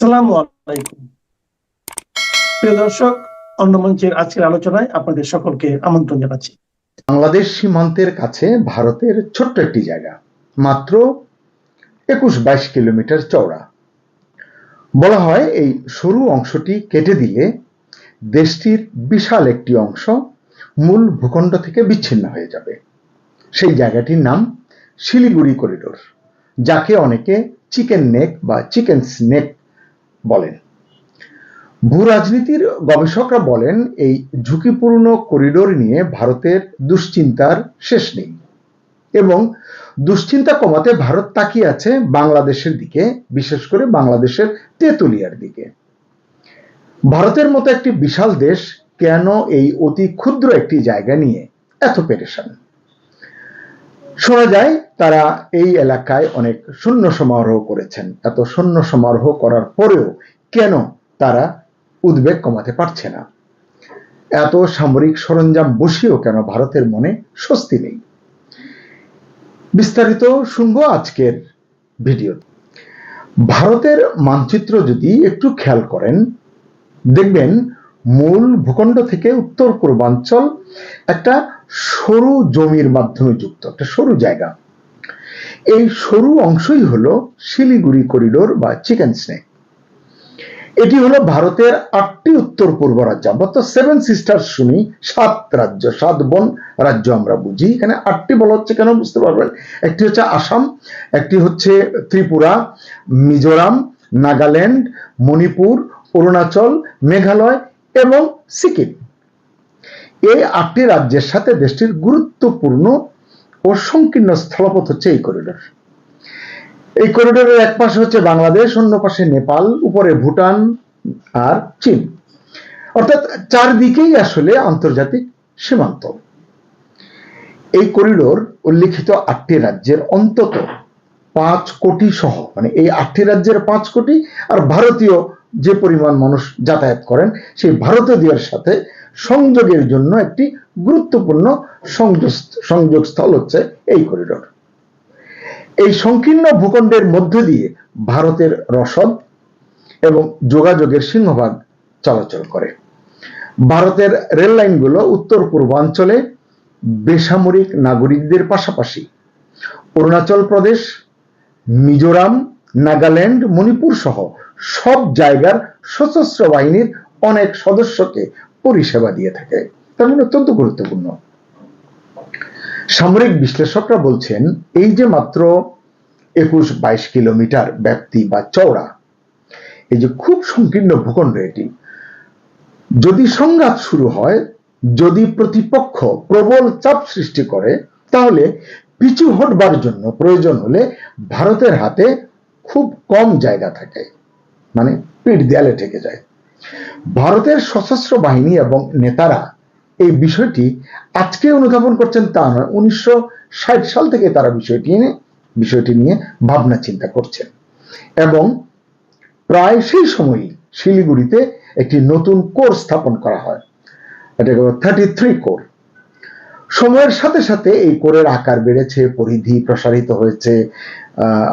আসসালামু আলাইকুম প্রিয় দর্শক, অন্য মঞ্চের আজকের আলোচনায় আপনাদের সকলকে আমন্ত্রণ জানাচ্ছি। বাংলাদেশ সীমান্তের কাছে ভারতের ছোট্ট একটি জায়গা, মাত্র 21-22 কিলোমিটার চওড়া। বলা হয় এই সরু অংশটি কেটে দিলে দেশটির বিশাল একটি অংশ মূল ভূখণ্ড থেকে বিচ্ছিন্ন হয়ে যাবে। সেই জায়গাটির নাম শিলিগুড়ি করিডোর, যাকে অনেকে চিকেন নেক বা চিকেন স্নেক বলেন। ভূরাজনীতির গবেষকরা বলেন এই ঝুঁকিপূর্ণ করিডোর নিয়ে ভারতের দুশ্চিন্তার শেষ নেই, এবং দুশ্চিন্তা কমাতে ভারত তাকিয়ে আছে বাংলাদেশের দিকে, বিশেষ করে বাংলাদেশের তেঁতুলিয়ার দিকে। ভারতের মতো একটি বিশাল দেশ কেন এই অতি ক্ষুদ্র একটি জায়গা নিয়ে এত পেরেশান? শোনা যায় তারা এই এলাকায় অনেক সৈন্য সমারোহ করেছেন। এত সৈন্য সমারোহ করার পরেও কেন তারা উদ্বেগ কমাতে পারছে না? এত সামরিক সরঞ্জাম বসিয়েও কেন ভারতের মনে স্বস্তি নেই? বিস্তারিত শুনবো আজকের ভিডিও। ভারতের মানচিত্র যদি একটু খেয়াল করেন, দেখবেন মূল ভূখণ্ড থেকে উত্তর পূর্বাঞ্চল একটা সরু জমির মাধ্যমে যুক্ত, একটা সরু জায়গা। এই সরু অংশই হলো শিলিগুড়ি করিডোর বা চিকেন স্নেক। এটি হলো ভারতের 8টি উত্তর পূর্ব রাজ্য। আমরা তো 7 সিস্টার্স শুনি, 7 রাজ্য, 7 বোন রাজ্য আমরা বুঝি। এখানে 8টি বলা হচ্ছে কেন বুঝতে পারবেন। একটি হচ্ছে আসাম, একটি হচ্ছে ত্রিপুরা, মিজোরাম, নাগাল্যান্ড, মণিপুর, অরুণাচল, মেঘালয় এবং সিকিম। এই 8টি রাজ্যের সাথে দেশটির গুরুত্বপূর্ণ ও সংকীর্ণ স্থলপথ হচ্ছে এই করিডোর। এই করিডোরের এক পাশে হচ্ছে বাংলাদেশ, অন্য পাশে নেপাল, উপরে ভুটান আর চীন। অর্থাৎ চারদিকেই আসলে আন্তর্জাতিক সীমান্ত। এই করিডোর উল্লিখিত 8টি রাজ্যের অন্তত 5 কোটি সহ, মানে এই 8টি রাজ্যের 5 কোটি আর ভারতীয় যে পরিমাণ মানুষ যাতায়াত করেন, সেই ভারতীয়দের সাথে সংযোগের জন্য একটি গুরুত্বপূর্ণ সংযোগস্থল হচ্ছে এই করিডোর। এই সংকীর্ণ ভূখণ্ডের মধ্য দিয়ে ভারতের রসদ এবং যোগাযোগের সিংহভাগ চলাচল করে। ভারতের রেল লাইনগুলো উত্তর পূর্বাঞ্চলে বেসামরিক নাগরিকদের পাশাপাশি অরুণাচল প্রদেশ, মিজোরাম, নাগাল্যান্ড, মণিপুর সহ সব জায়গার সশস্ত্র বাহিনীর অনেক সদস্যকে পরিষেবা দিয়ে থাকে। তার মানে অত্যন্ত গুরুত্বপূর্ণ। সামরিক বিশ্লেষকরা বলছেন এই যে মাত্র 21-22 কিলোমিটার ব্যাপ্তি বা চওড়া, এই যে খুব সংকীর্ণ ভূখণ্ড, এটি যদি সংঘাত শুরু হয়, যদি প্রতিপক্ষ প্রবল চাপ সৃষ্টি করে, তাহলে পিছু হটবার জন্য প্রয়োজন হলে ভারতের হাতে খুব কম জায়গা থাকে, মানে পিঠ দেয়ালে ঠেকে যায়। ভারতের সশস্ত্র বাহিনী এবং নেতারা এই বিষয়টি আজকে অনুধাবন করছেন তা নয়, 1960 সাল থেকে তারা বিষয়টি নিয়ে ভাবনা চিন্তা করছেন। এবং প্রায় সেই সময়ই শিলিগুড়িতে একটি নতুন কোর স্থাপন করা হয়, এটা 33 কোর। সময়ের সাথে সাথে এই কোরের আকার বেড়েছে, পরিধি প্রসারিত হয়েছে,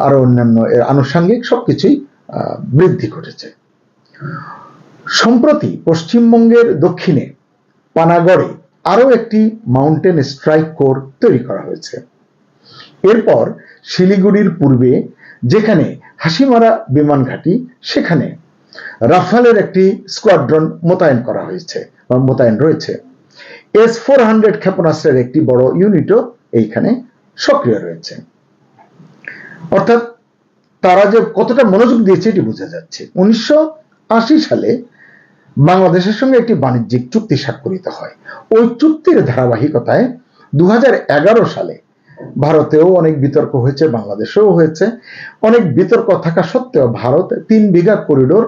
আরো অন্যান্য আনুষঙ্গিক সবকিছুই বৃদ্ধি ঘটেছে। সম্প্রতি পশ্চিমবঙ্গের দক্ষিণে পানাগড়ে আরো একটি মাউন্টেন স্ট্রাইক কোর তৈরি করা হয়েছে। এরপর শিলিগুড়ির পূর্বে যেখানে হাসিমারা বিমান ঘাঁটি, সেখানে রাফালের একটি স্কোয়াড্রন মোতায়েন করা হয়েছে বা মোতায়েন রয়েছে। S-400 ক্ষেপণাস্ত্রের একটি বড় ইউনিটও এইখানে সক্রিয় রয়েছে। অর্থাৎ তারা যে কতটা মনোযোগ দিয়েছে এটি বোঝা যাচ্ছে। 1980 সালে বাংলাদেশের সঙ্গে একটি বাণিজ্যিক চুক্তি স্বাক্ষরিত হয়। ওই চুক্তির ধারাবাহিকতায় 2011 সালে ভারতেও অনেক বিতর্ক হয়েছে, বাংলাদেশেও হয়েছে। অনেক বিতর্ক থাকা সত্ত্বেও ভারত 3 বিঘা করিডোর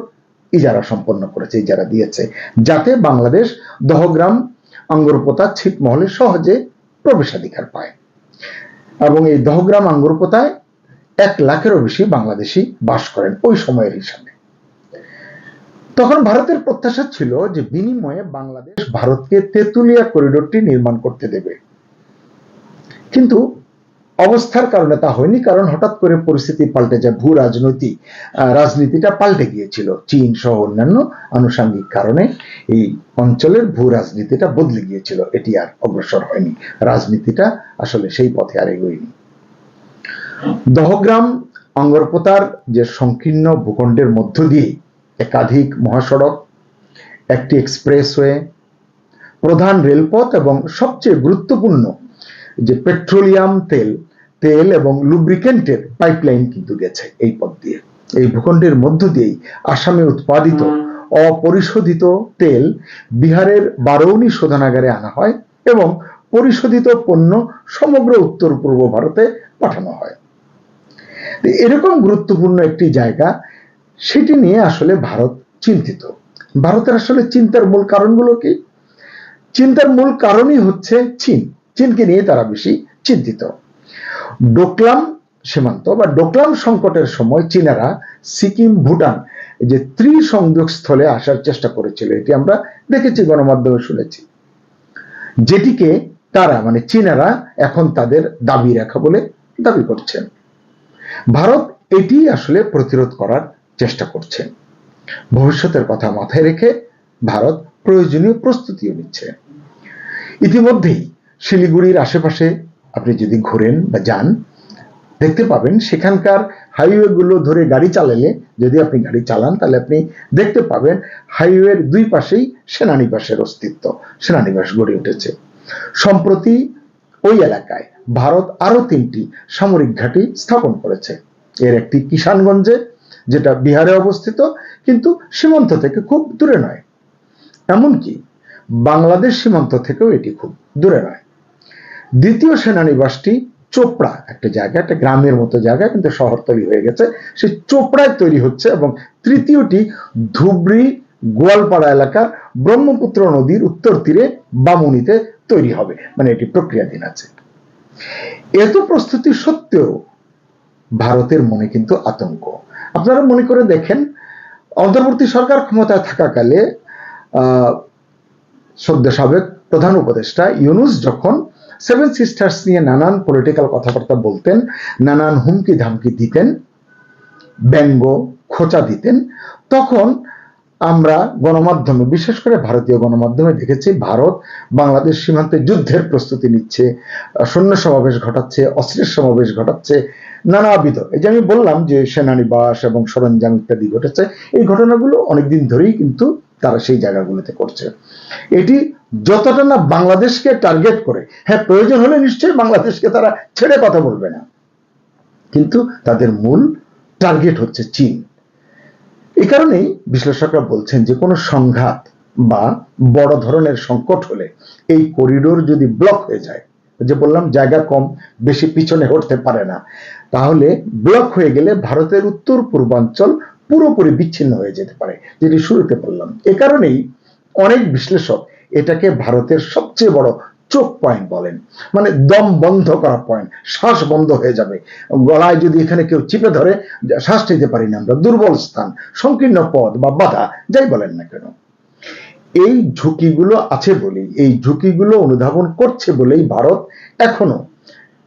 ইজারা সম্পন্ন করেছে, ইজারা দিয়েছে, যাতে বাংলাদেশ দহগ্রাম, আঙ্গুরপোতা, ছিটমহলে সহজে প্রবেশাধিকার পায়। এবং এই দহগ্রাম, আঙ্গুরপোতায় 1 লাখেরও বেশি বাংলাদেশি বাস করেন ওই সময়ের হিসাবে। তখন ভারতের প্রত্যাশা ছিল যে বিনিময়ে বাংলাদেশ ভারতকে তেঁতুলিয়া করিডোরটি নির্মাণ করতে দেবে। কিন্তু অবস্থার কারণে তা হয়নি, কারণ হঠাৎ করে পরিস্থিতি পাল্টে যায়, রাজনীতিটা পাল্টে গিয়েছিল চীন সহ অন্যান্য আনুষঙ্গিক কারণে এই অঞ্চলের ভূ রাজনীতিটা বদলে গিয়েছিল, এটি আর অগ্রসর হয়নি, রাজনীতিটা আসলে সেই পথে আর এগোয়নি। দহগ্রাম অঙ্গরপোতার যে সংকীর্ণ ভূখণ্ডের মধ্য দিয়ে একাধিক মহাসড়ক, একটি এক্সপ্রেসওয়ে, প্রধান রেলপথ এবং সবচেয়ে গুরুত্বপূর্ণ যে পেট্রোলিয়াম তেল এবং লুব্রিকেন্টের পাইপলাইন কিন্তু গেছে এই পথ দিয়ে। এই ভূখণ্ডের মধ্য দিয়েই আসামে উৎপাদিত অপরিশোধিত তেল বিহারের বারৌনি শোধনাগারে আনা হয় এবং পরিশোধিত পণ্য সমগ্র উত্তর পূর্ব ভারতে পাঠানো হয়। এরকম গুরুত্বপূর্ণ একটি জায়গা, সেটি নিয়ে আসলে ভারত চিন্তিত। ভারতের আসলে চিন্তার মূল কারণগুলো কি? চিন্তার মূল কারণই হচ্ছে চীনকে নিয়ে তারা বেশি চিন্তিত। ডোকলাম সীমান্ত বা ডোকলাম সংকটের সময় চীনারা সিকিম ভুটান যে ত্রিসংযোগ স্থলে আসার চেষ্টা করেছিল, এটি আমরা দেখেছি, গণমাধ্যমে শুনেছি, যেটিকে তারা মানে চীনারা এখন তাদের দাবি রাখা বলে দাবি করছেন। ভারত এটি আসলে প্রতিরোধ করার চেষ্টা করছে। ভবিষ্যতের কথা মাথায় রেখে ভারত প্রয়োজনীয় প্রস্তুতিও নিচ্ছে। ইতিমধ্যেই শিলিগুড়ির আশেপাশে আপনি যদি ঘোরেন বা যান, দেখতে পাবেন সেখানকার হাইওয়েগুলো ধরে গাড়ি চালালে, যদি আপনি গাড়ি চালান তাহলে আপনি দেখতে পাবেন হাইওয়ের দুই পাশেই সেনানিবাসের অস্তিত্ব, সেনানিবাস গড়ে উঠেছে। সম্প্রতি ওই এলাকায় ভারত আরো 3টি সামরিক ঘাঁটি স্থাপন করেছে। এর একটি কিষানগঞ্জে, যেটা বিহারে অবস্থিত, কিন্তু সীমান্ত থেকে খুব দূরে নয়। এমনকি বাংলাদেশ সীমান্ত থেকেও এটি খুব দূরে নয়। দ্বিতীয় সেনানিবাসটি চোপড়া, একটা জায়গা, একটা গ্রামের মতো জায়গা, কিন্তু শহর তৈরি হয়ে গেছে, সেই চোপড়ায় তৈরি হচ্ছে। এবং তৃতীয়টি ধুবড়ি গোয়ালপাড়া এলাকার ব্রহ্মপুত্র নদীর উত্তর তীরে বামুনিতে তৈরি হবে, মানে এটি প্রক্রিয়াধীন আছে। এত প্রস্তুতি সত্ত্বেও ভারতের মনে কিন্তু আতঙ্ক। আপনারা মনে করে দেখেন, অন্তর্বর্তী সরকার ক্ষমতায় থাকাকালে সদ্য সাবেক প্রধান উপদেষ্টা ইউনূস যখন 7 সিস্টার্স নিয়ে নানান পলিটিক্যাল কথাবার্তা বলতেন, নানান হুমকি ধামকি দিতেন, ব্যঙ্গ খোঁচা দিতেন, তখন আমরা গণমাধ্যমে, বিশেষ করে ভারতীয় গণমাধ্যমে দেখেছি ভারত বাংলাদেশ সীমান্তে যুদ্ধের প্রস্তুতি নিচ্ছে, সৈন্য সমাবেশ ঘটাচ্ছে, অস্ত্রের সমাবেশ ঘটাচ্ছে, নানাবিধ, এই যে আমি বললাম যে সেনানিবাস এবং সরঞ্জাম ইত্যাদি ঘটেছে, এই ঘটনাগুলো অনেকদিন ধরেই কিন্তু তারা সেই জায়গাগুলোতে করছে। এটি যতটা না বাংলাদেশকে টার্গেট করে, হ্যাঁ প্রয়োজন হলে নিশ্চয়ই বাংলাদেশকে তারা ছেড়ে কথা বলবে না, কিন্তু তাদের মূল টার্গেট হচ্ছে চীন। এই কারণেই বিশ্লেষকরা বলছেন যে কোনো সংঘাত বা বড় ধরনের সংকট হলে এই করিডোর যদি ব্লক হয়ে যায়, যে বললাম জায়গা কম, বেশি পিছনে হটতে পারে না, তাহলে ব্লক হয়ে গেলে ভারতের উত্তর পূর্বাঞ্চল পুরোপুরি বিচ্ছিন্ন হয়ে যেতে পারে, যেটি শুরুতে বললাম। এ কারণেই অনেক বিশ্লেষক এটাকে ভারতের সবচেয়ে বড় চোক পয়েন্ট বলেন, মানে দম বন্ধ করা পয়েন্ট, শ্বাস বন্ধ হয়ে যাবে, গলায় যদি এখানে কেউ চিপে ধরে শ্বাস নিতে পারি না আমরা, দুর্বল স্থান, সংকীর্ণ পথ বা বাধা, যাই বলেন না কেন। এই ঝুঁকিগুলো আছে বলেই, এই ঝুঁকিগুলো অনুধাবন করছে বলেই ভারত এখনো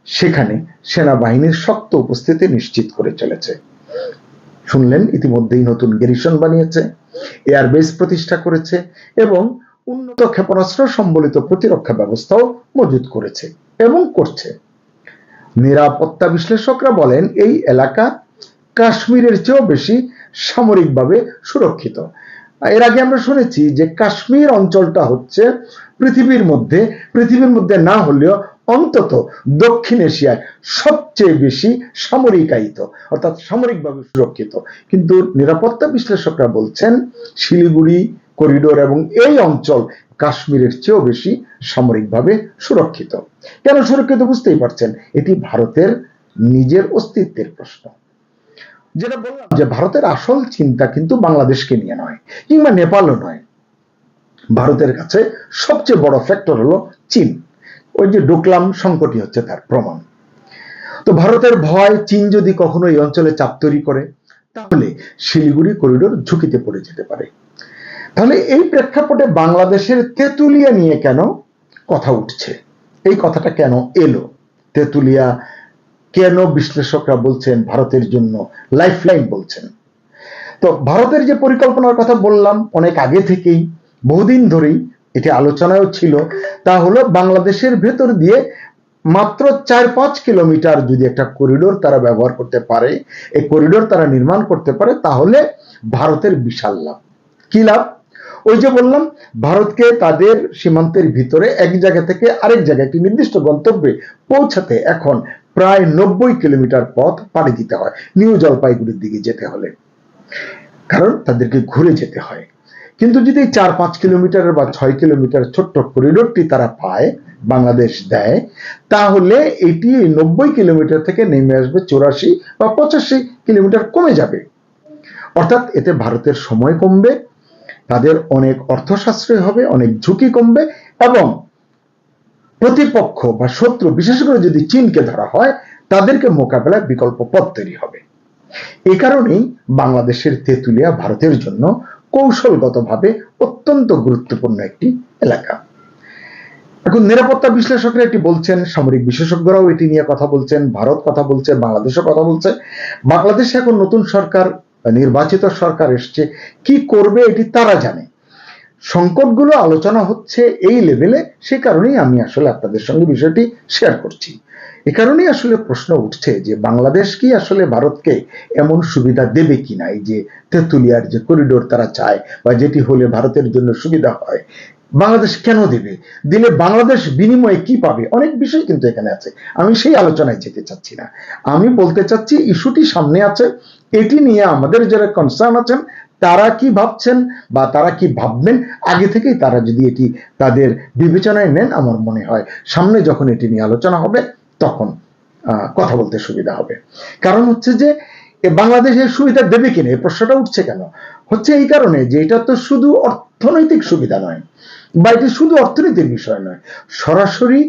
সেখানে সেনাবাহিনীর শক্ত উপস্থিতি নিশ্চিত করে চলেছে। শুনলেন ইতিমধ্যেই নতুন গ্যারিসন বানিয়েছে, এয়ারবেস প্রতিষ্ঠা করেছে এবং উন্নত ক্ষেপণাস্ত্র সম্বলিত প্রতিরক্ষা ব্যবস্থাও মজুত করেছে এবং করছে। নিরাপত্তা বিশ্লেষকরা বলেন এই এলাকা কাশ্মীরের চেয়েও বেশি সামরিকভাবে সুরক্ষিত। এর আগে আমরা শুনেছি যে কাশ্মীর অঞ্চলটা হচ্ছে পৃথিবীর মধ্যে না হলেও অন্তত দক্ষিণ এশিয়ায় সবচেয়ে বেশি সামরিকায়িত, অর্থাৎ সামরিকভাবে সুরক্ষিত। কিন্তু নিরাপত্তা বিশ্লেষকরা বলছেন শিলিগুড়ি করিডোর এবং এই অঞ্চল কাশ্মীরের চেয়েও বেশি সামরিকভাবে সুরক্ষিত। কেন সুরক্ষিত বুঝতেই পারছেন, এটি ভারতের নিজের অস্তিত্বের প্রশ্ন। যেটা বললাম যে ভারতের আসল চিন্তা কিন্তু বাংলাদেশকে নিয়ে নয়, কিংবা নেপালও নয়। ভারতের কাছে সবচেয়ে বড় ফ্যাক্টর হলো চীন। ওই যে ডোকলাম সংকটই হচ্ছে তার প্রমাণ। তো ভারতের ভয়, চীন যদি কখনো এই অঞ্চলে চাপ তৈরি করে তাহলে শিলিগুড়ি করিডোর ঝুঁকিতে পড়ে যেতে পারে। তাহলে এই প্রেক্ষাপটে বাংলাদেশের তেঁতুলিয়া নিয়ে কেন কথা উঠছে, এই কথাটা কেন এলো? তেঁতুলিয়া কেন বিশ্লেষকরা বলছেন ভারতের জন্য লাইফলাইন বলছেন। তো ভারতের যে পরিকল্পনার কথা বললাম অনেক আগে থেকেই, বহুদিন ধরেই এটি আলোচনাও ছিল, তা হলো বাংলাদেশের ভেতর দিয়ে মাত্র 4-5 কিলোমিটার যদি একটা করিডোর তারা ব্যবহার করতে পারে, এই করিডোর তারা নির্মাণ করতে পারে, তাহলে ভারতের বিশাল লাভ। কি লাভ? ওই যে বললাম, ভারতকে তাদের সীমান্তের ভিতরে এক জায়গা থেকে আরেক জায়গায় একটি নির্দিষ্ট গন্তব্যে পৌঁছাতে এখন প্রায় 90 কিলোমিটার পথ পাড়ি দিতে হয় নিউ জলপাইগুড়ির দিকে যেতে হলে, কারণ তাদেরকে ঘুরে যেতে হয়। কিন্তু যদি 4-5 কিলোমিটার বা 6 কিলোমিটার ছোট্ট করিডোরটি তারা পায়, বাংলাদেশ দেয়, তাহলে এটি 90 কিলোমিটার থেকে নেমে আসবে 84 বা 85 কিলোমিটার কমে যাবে। অর্থাৎ এতে ভারতের সময় কমবে, তাদের অনেক অর্থ সাশ্রয় হবে, অনেক ঝুঁকি কমবে, এবং প্রতিপক্ষ বা শত্রু, বিশেষ করে যদি চীনকে ধরা হয়, তাদেরকে মোকাবেলায় বিকল্প পথ তৈরি হবে। এ কারণেই বাংলাদেশের তেঁতুলিয়া ভারতের জন্য কৌশলগতভাবে অত্যন্ত গুরুত্বপূর্ণ একটি এলাকা। এখন নিরাপত্তা বিশ্লেষকরা এটি বলছেন, সামরিক বিশেষজ্ঞরাও এটি নিয়ে কথা বলছেন, ভারত কথা বলছে, বাংলাদেশও কথা বলছে। বাংলাদেশে এখন নতুন সরকার, নির্বাচিত সরকার এসছে, কি করবে এটি তারা জানে। সংকটগুলো আলোচনা হচ্ছে এই লেভেলে, সে কারণেই আমি আসলে আপনাদের সঙ্গে বিষয়টি শেয়ার করছি। এ কারণেই আসলে প্রশ্ন উঠছে যে বাংলাদেশ কি আসলে ভারতকে এমন সুবিধা দেবে কিনা, এই যে তেঁতুলিয়ার যে করিডোর তারা চায় বা যেটি হলে ভারতের জন্য সুবিধা হয়, বাংলাদেশ কেন দেবে, দিলে বাংলাদেশ বিনিময়ে কি পাবে, অনেক বিষয় কিন্তু এখানে আছে। আমি সেই আলোচনায় যেতে চাচ্ছি না, আমি বলতে চাচ্ছি ইস্যুটি সামনে আছে, এটি নিয়ে আমাদের যারা কনসার্ন আছেন তারা কি ভাবছেন বা তারা কি ভাববেন, আগে থেকেই তারা যদি এটি তাদের বিবেচনায় নেন, আমার মনে হয় সামনে যখন এটি নিয়ে আলোচনা হবে তখন কথা বলতে সুবিধা হবে। কারণ হচ্ছে যে বাংলাদেশের সুবিধা দেবে কিনা এই প্রশ্নটা উঠছে কেন, হচ্ছে এই কারণে যে এটা তো শুধু অর্থনৈতিক সুবিধা নয়, বা এটি শুধু অর্থনীতির বিষয় নয়, সরাসরি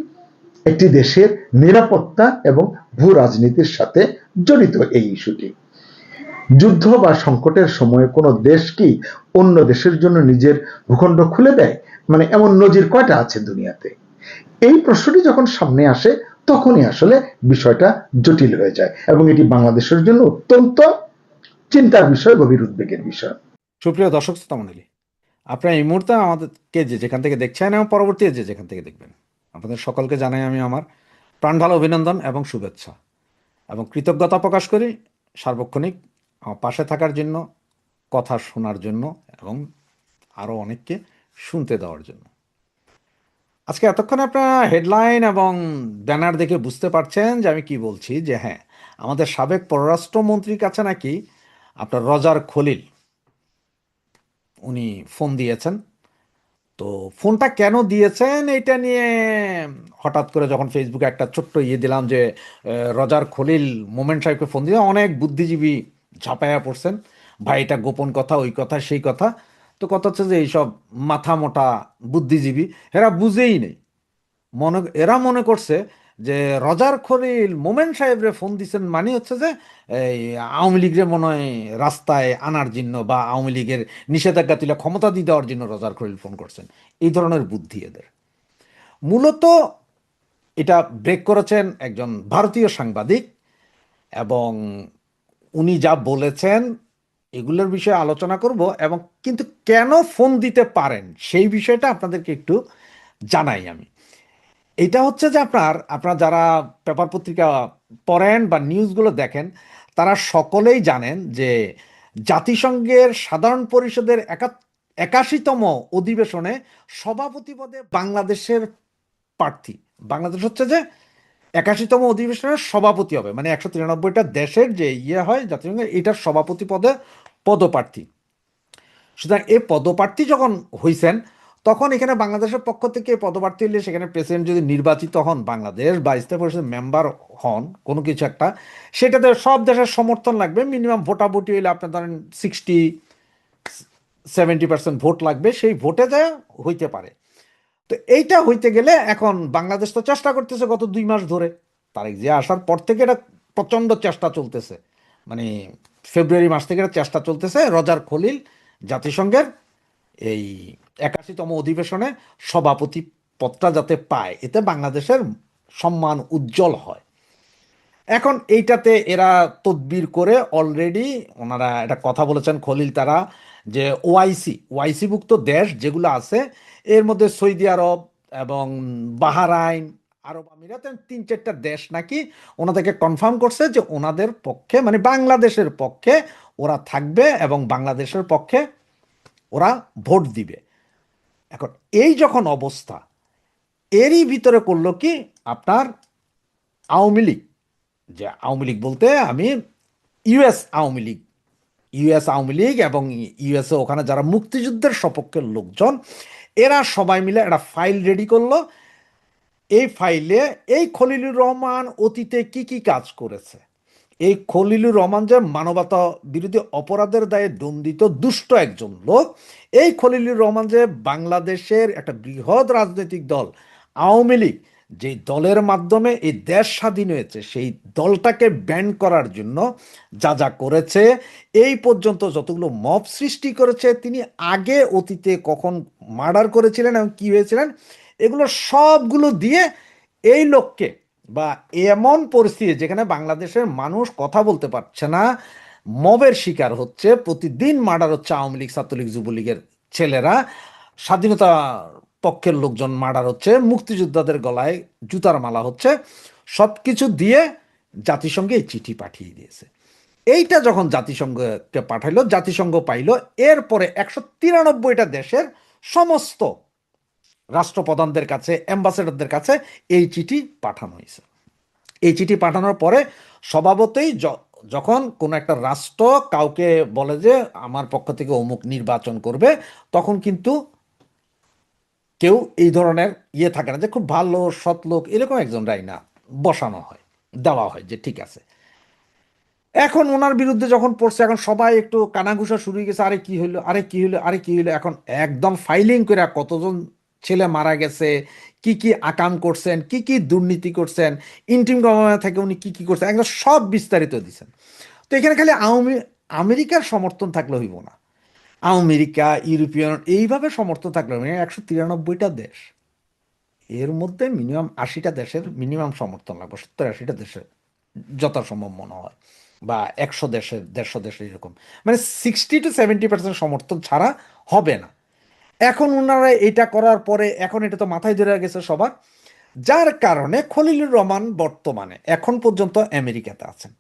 একটি দেশের নিরাপত্তা এবং ভূ রাজনীতির সাথে জড়িত এই ইস্যুটি। যুদ্ধ বা সংকটের সময়ে কোনো দেশ কি অন্য দেশের জন্য নিজের ভূখণ্ড খুলে দেয়? মানে এমন নজির কয়টা আছে দুনিয়াতে? এই প্রশ্নটি যখন সামনে আসে তখনই আসলে বিষয়টা জটিল হয়ে যায়, এবং এটি বাংলাদেশের জন্য অত্যন্ত চিন্তার বিষয়, গভীর উদ্বেগের বিষয়। সুপ্রিয় দর্শক শ্রোতা মণ্ডলী, আপনারা এই মুহূর্তে আমাদেরকে যে যেখান থেকে দেখছেন এবং পরবর্তী যে যেখান থেকে দেখবেন, আপনাদের সকলকে জানাই আমি আমার প্রাণ ঢালা অভিনন্দন এবং শুভেচ্ছা, এবং কৃতজ্ঞতা প্রকাশ করি সার্বক্ষণিক আমার পাশে থাকার জন্য, কথা শোনার জন্য এবং আরও অনেককে শুনতে দেওয়ার জন্য। আজকে এতক্ষণ আপনারা হেডলাইন এবং ব্যানার দেখে বুঝতে পারছেন যে আমি কি বলছি, যে হ্যাঁ, আমাদের সাবেক পররাষ্ট্রমন্ত্রীর কাছে নাকি আপনার রজার খলিল উনি ফোন দিয়েছেন। তো ফোনটা কেন দিয়েছেন এটা নিয়ে হঠাৎ করে যখন ফেসবুকে একটা ছোট্ট দিলাম যে রজার খলিল মোমেন সাহেবকে ফোন দিয়ে, অনেক বুদ্ধিজীবী ঝাঁপাইয়া পড়ছেন, ভাই এটা গোপন কথা, ওই কথা সেই কথা। তো কথা হচ্ছে যে এইসব মাথা মোটা বুদ্ধিজীবী এরা বুঝেই নেই, এরা মনে করছে যে রজার খলিল মোমেন সাহেবরে ফোন দিচ্ছেন মানে হচ্ছে যে এই আওয়ামী লীগরে মনে হয় রাস্তায় আনার জন্য বা আওয়ামী লীগের নিষেধাজ্ঞা তুলে ক্ষমতা দিয়ে দেওয়ার জন্য রজার খলিল ফোন করছেন। এই ধরনের বুদ্ধি এদের। মূলত এটা ব্রেক করেছেন একজন ভারতীয় সাংবাদিক, এবং উনি যা বলেছেন এগুলোর বিষয়ে আলোচনা করব, এবং কিন্তু কেন ফোন দিতে পারেন সেই বিষয়টা আপনাদেরকে একটু জানাই আমি। এটা হচ্ছে যে আপনারা যারা পেপার পত্রিকা পড়েন বা নিউজগুলো দেখেন, তারা সকলেই জানেন যে জাতিসংঘের সাধারণ পরিষদের 81তম অধিবেশনে সভাপতি পদে বাংলাদেশের প্রার্থী। বাংলাদেশ হচ্ছে যে 81তম অধিবেশনের সভাপতি হবে, মানে 193টা দেশের যে হয় জাতিসংঘের, এটার সভাপতি পদে পদপ্রার্থী। সুতরাং এই পদপ্রার্থী যখন হইছেন, তখন এখানে বাংলাদেশের পক্ষ থেকে পদপ্রার্থী হলে সেখানে প্রেসিডেন্ট যদি নির্বাচিত হন, বাংলাদেশ বা স্থায়ী পরিষদের মেম্বার হন কোনো কিছু একটা, সেটাতে সব দেশের সমর্থন লাগবে। মিনিমাম ভোটাভুটি হইলে আপনার ধরেন 60-70% ভোট লাগবে, সেই ভোটে যায় হইতে পারে। তো এইটা হইতে গেলে এখন বাংলাদেশ তো চেষ্টা করতেছে গত 2 মাস ধরে, তারেক জিয়া আসার পর থেকে এটা প্রচণ্ড চেষ্টা চলতেছে, মানে ফেব্রুয়ারি মাস থেকে এটা চেষ্টা চলতেছে রজার খলিল জাতিসংঘের এই 81তম অধিবেশনে সভাপতি পদটা যাতে পায়, এতে বাংলাদেশের সম্মান উজ্জ্বল হয়। এখন এইটাতে এরা তদবির করে অলরেডি ওনারা একটা কথা বলেছেন খলিল তারা, যে ওআইসি ভুক্ত দেশ যেগুলো আছে এর মধ্যে সৌদি আরব এবং বাহারাইন, আরব আমিরাত, 3-4টা দেশ নাকি ওনাদেরকে কনফার্ম করছে যে ওনাদের পক্ষে মানে বাংলাদেশের পক্ষে ওরা থাকবে এবং বাংলাদেশের পক্ষে ওরা ভোট দিবে। এখন এই যখন অবস্থা, এরই ভিতরে করলো কি আপনার আওয়ামী লীগ, যে আওয়ামী লীগ বলতে আমি ইউএস আওয়ামী লীগ এবং ইউএসএ ওখানে যারা মুক্তিযুদ্ধের সপক্ষের লোকজন, এরা সবাই মিলে একটা ফাইল রেডি করলো। এই ফাইলে এই খলিলুর রহমান অতীতে কি কি কাজ করেছে, এই খলিলুর রহমান যে মানবতা বিরোধী অপরাধের দায়ে দণ্ডিত দুষ্ট একজন লোক, এই খলিলুর রহমান যে বাংলাদেশের একটা বৃহৎ রাজনৈতিক দল আওয়ামী লীগ, যে দলের মাধ্যমে এই দেশ স্বাধীন হয়েছে, সেই দলটাকে ব্যান করার জন্য যা যা করেছে, এই পর্যন্ত যতগুলো মব সৃষ্টি করেছে, তিনি আগে অতীতে কখন মার্ডার করেছিলেন এবং কী হয়েছিলেন, এগুলো সবগুলো দিয়ে এই লোককে, বা এমন পরিস্থিতি যেখানে বাংলাদেশের মানুষ কথা বলতে পারছে না, মবের শিকার হচ্ছে, প্রতিদিন মার্ডার হচ্ছে আওয়ামী লীগ, ছাত্রলীগ, যুবলীগের ছেলেরা, স্বাধীনতা পক্ষের লোকজন মার্ডার হচ্ছে, মুক্তিযোদ্ধাদের গলায় জুতার মালা হচ্ছে, সব কিছু দিয়ে জাতিসংঘে এই চিঠি পাঠিয়ে দিয়েছে। এইটা যখন জাতিসংঘকে পাঠাইলো, জাতিসংঘ পাইলো, এরপরে 193টা দেশের সমস্ত রাষ্ট্রপ্রধানদের কাছে, অ্যাম্বাসেডরদের কাছে এই চিঠি পাঠানো হয়েছে। এই চিঠি পাঠানোর পরে স্বভাবতই যখন কোনো একটা রাষ্ট্র কাউকে বলে যে আমার পক্ষ থেকে অমুক নির্বাচন করবে, তখন কিন্তু কেউ এই ধরনের থাকে না যে খুব ভালো সৎ লোক এরকম একজন রায় না, বসানো হয়, দেওয়া হয় যে ঠিক আছে। এখন ওনার বিরুদ্ধে যখন পড়ছে, এখন সবাই একটু কানাঘুষা শুরু হয়ে গেছে, আরে কি হইলো, আরে কি হইলো, আরে কি হইলো। এখন একদম ফাইলিং করে কতজন ছেলে মারা গেছে, কি কি আকাম করছেন, কি কি দুর্নীতি করছেন, ইন্টিম গভর্নমেন্ট থেকে উনি কি কি করছেন, একদম সব বিস্তারিত দিচ্ছেন। তো এখানে খালি আমেরিকার সমর্থন থাকলে হইব না, আমেরিকা, ইউরোপিয়ান এইভাবে সমর্থন থাকলে মানে 193টা দেশ, এর মধ্যে মিনিমাম 80টা দেশের মিনিমাম সমর্থন লাগবে, 70-80টা দেশের যথাসম্ভব মনে হয়, বা 100 দেশের, 150 দেশের, এরকম মানে 60-70% সমর্থন ছাড়া হবে না। এখন ওনারা এটা করার পরে এখন এটা তো মাথায় ধরে গেছে সবার, যার কারণে খলিলুর রহমান বর্তমানে এখন পর্যন্ত আমেরিকাতে আছেন।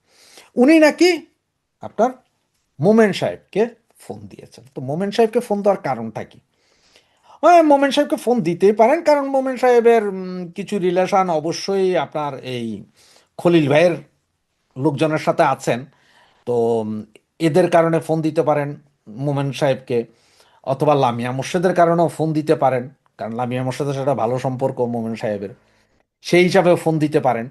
উনি নাকি আপনার মোমেন সাহেবকে ফোন দিয়েছেন। তো মোমেন সাহেবকে ফোন দেওয়ার কারণটা কি? হ্যাঁ, মোমেন সাহেবকে ফোন দিতেই পারেন, কারণ মোমেন সাহেবের কিছু রিলেশন অবশ্যই আপনার এই খলিল ভাইয়ের লোকজনের সাথে আছেন। তো এদের কারণে ফোন দিতে পারেন মোমেন সাহেবকে, অথবা লামিয়া মোর্শেদের কারণেও ফোন দিতে পারেন, কারণ লামিয়া মোর্শেদের সাথে ভালো সম্পর্ক মোমেন সাহেবের, সেই হিসাবে ফোন দিতে পারেন।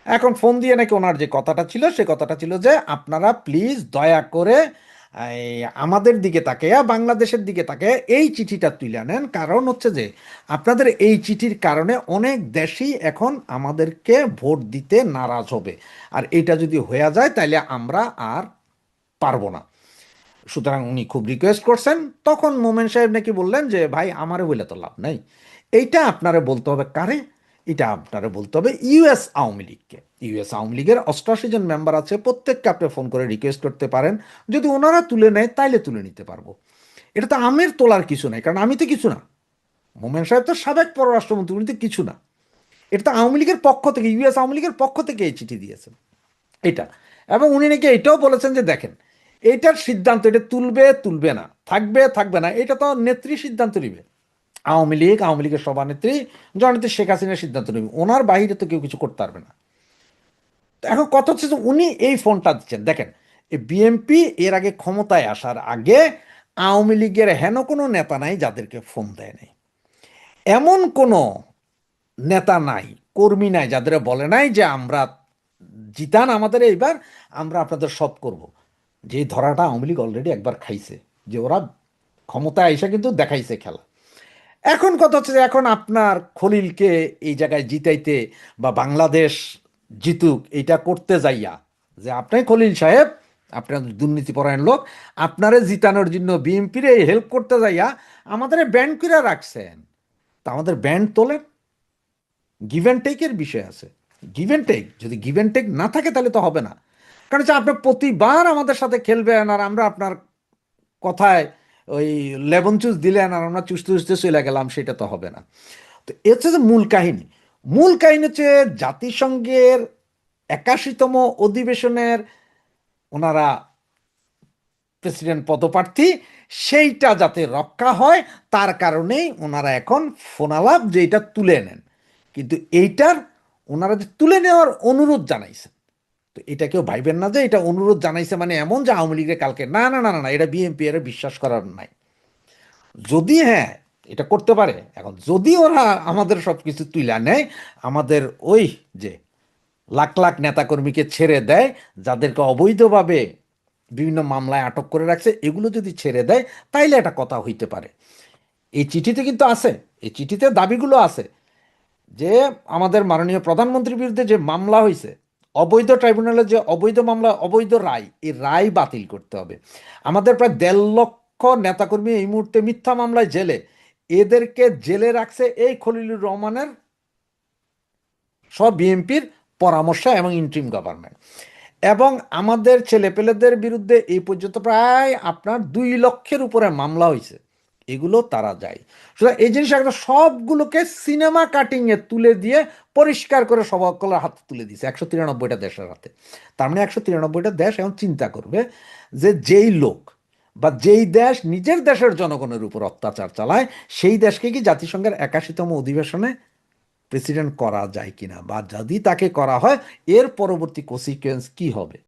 এখন ফোন দিয়ে নাকি ওনার যে কথাটা ছিল, সে কথাটা ছিল যে আপনারা প্লিজ দয়া করে এই আমাদের দিকে তাকিয়ে, বাংলাদেশের দিকে তাকিয়ে এই চিঠিটা তুলে নেন, কারণ হচ্ছে যে আপনাদের এই চিঠির কারণে অনেক দেশই এখন আমাদেরকে ভোট দিতে নারাজ হবে, আর এটা যদি হয়ে যায় তাহলে আমরা আর পারবো না। সুতরাং উনি খুব রিকোয়েস্ট করছেন। তখন মোমেন সাহেব নাকি বললেন যে ভাই আমারে বলে তো লাভ নাই, এইটা আপনারে বলতে হবে কারে, এটা আপনারে বলতে হবে ইউএস আওয়ামী লীগকে। ইউএস আওয়ামী লীগের 88 জন মেম্বার আছে, প্রত্যেককে আপনি ফোন করে রিকোয়েস্ট করতে পারেন, যদি ওনারা তুলে নেয় তাইলে তুলে নিতে পারবো। এটা তো আমের তোলার কিছু নাই, কারণ আমি তো কিছু না, মোমেন সাহেব তো সাবেক পররাষ্ট্রমন্ত্রী, উনি তো কিছু না। এটা তো আওয়ামী লীগের পক্ষ থেকে, ইউএস আওয়ামী লীগের পক্ষ থেকে এই চিঠি দিয়েছেন এটা। এবং উনি নাকি এটাও বলেছেন যে দেখেন, এটার সিদ্ধান্ত, এটা তুলবে তুলবে না, থাকবে থাকবে না, এটা তো নেত্রী সিদ্ধান্ত নিবে, আওয়ামী লীগের সভানেত্রী জননেত্রী শেখ হাসিনার সিদ্ধান্ত নেবে, ওনার বাইরে তো কেউ কিছু করতে পারবে না। তো এখন কথা হচ্ছে যে উনি এই ফোনটা দিচ্ছেন। দেখেন, এই বিএনপি এর আগে ক্ষমতায় আসার আগে আওয়ামী লীগের হেন কোনো নেতা নাই যাদেরকে ফোন দেয় নাই, এমন কোনো নেতা নাই, কর্মী নাই যাদের বলে নাই যে আমরা জিতান আমাদের এইবার, আমরা আপনাদের সব করব। যে ধরাটা আওয়ামী লীগ অলরেডি একবার খাইছে, যে ওরা ক্ষমতায় আইসা কিন্তু দেখাইছে খেলা। এখন কথা হচ্ছে যে এখন আপনার খলিলকে এই জায়গায় জিতাইতে, বা বাংলাদেশ জিতুক এইটা করতে যাইয়া, যে আপনি খলিল সাহেব, আপনার দুর্নীতিপরায়ণ লোক, আপনারে জিতানোর জন্য বিএনপির হেল্প করতে যাইয়া আমাদের ব্যান্ড করে রাখছেন। তা আমাদের ব্যান্ড তোলেন, গিভ অ্যান্ড টেকের বিষয় আছে, গিভ অ্যান্ড টেক, যদি গিভ অ্যান্ড টেক না থাকে তাহলে তো হবে না। কারণ হচ্ছে আপনি প্রতিবার আমাদের সাথে খেলবেন আর আমরা আপনার কথায় ওই লেবন চুস দিলেন আর আমরা চুষতে চুষতে চলে গেলাম, সেটা তো হবে না। তো এ হচ্ছে যে মূল কাহিনী। মূল কাহিনী হচ্ছে জাতিসংঘের 81তম অধিবেশনের ওনারা প্রেসিডেন্ট পদপ্রার্থী, সেইটা যাতে রক্ষা হয় তার কারণেই ওনারা এখন ফোনালাপ যে এটা তুলে নেন। কিন্তু এইটার ওনারা যে তুলে নেওয়ার অনুরোধ জানাইছে, তো এটা কেউ ভাইবেন না যে এটা অনুরোধ জানাইছে মানে এমন যে আওয়ামী লীগের কালকে, না না না না না, এটা বিএনপি এর বিশ্বাস করার নাই। যদি হ্যাঁ এটা করতে পারে, এখন যদি ওরা আমাদের সব কিছু তুলে নেয়, আমাদের ওই যে লাখ লাখ নেতাকর্মীকে ছেড়ে দেয়, যাদেরকে অবৈধভাবে বিভিন্ন মামলায় আটক করে রাখছে, এগুলো যদি ছেড়ে দেয় তাইলে একটা কথা হইতে পারে। এই চিঠিতে কিন্তু আছে, এই চিঠিতে দাবিগুলো আছে যে আমাদের মাননীয় প্রধানমন্ত্রীর বিরুদ্ধে যে মামলা হয়েছে, অবৈধ ট্রাইব্যুনালে যে অবৈধ মামলা, অবৈধ রায়, এই রায় বাতিল করতে হবে। আমাদের প্রায় 1.5 লক্ষ নেতাকর্মী এই মুহূর্তে মিথ্যা মামলায় জেলে, এদেরকে জেলে রাখছে এই খলিলুর রহমানের সব বিএনপির পরামর্শ এবং ইন্ট্রিম গভর্নমেন্ট। এবং আমাদের ছেলেপেলেদের বিরুদ্ধে এই পর্যন্ত প্রায় আপনার 2 লক্ষের উপরে মামলা হয়েছে, এগুলো তারা যায়। সুতরাং এই জিনিস একটা সবগুলোকে সিনেমা কাটিংয়ে তুলে দিয়ে পরিষ্কার করে সকলের হাতে তুলে দিয়েছে 193টা দেশের হাতে। তার মানে 193টা দেশ এখন চিন্তা করবে যে যেই লোক বা যেই দেশ নিজের দেশের জনগণের উপর অত্যাচার চালায়, সেই দেশকে কি জাতিসংঘের 81তম অধিবেশনে প্রেসিডেন্ট করা যায় কিনা, বা যদি তাকে করা হয় এর পরবর্তী কনসিকুয়েন্স কি হবে।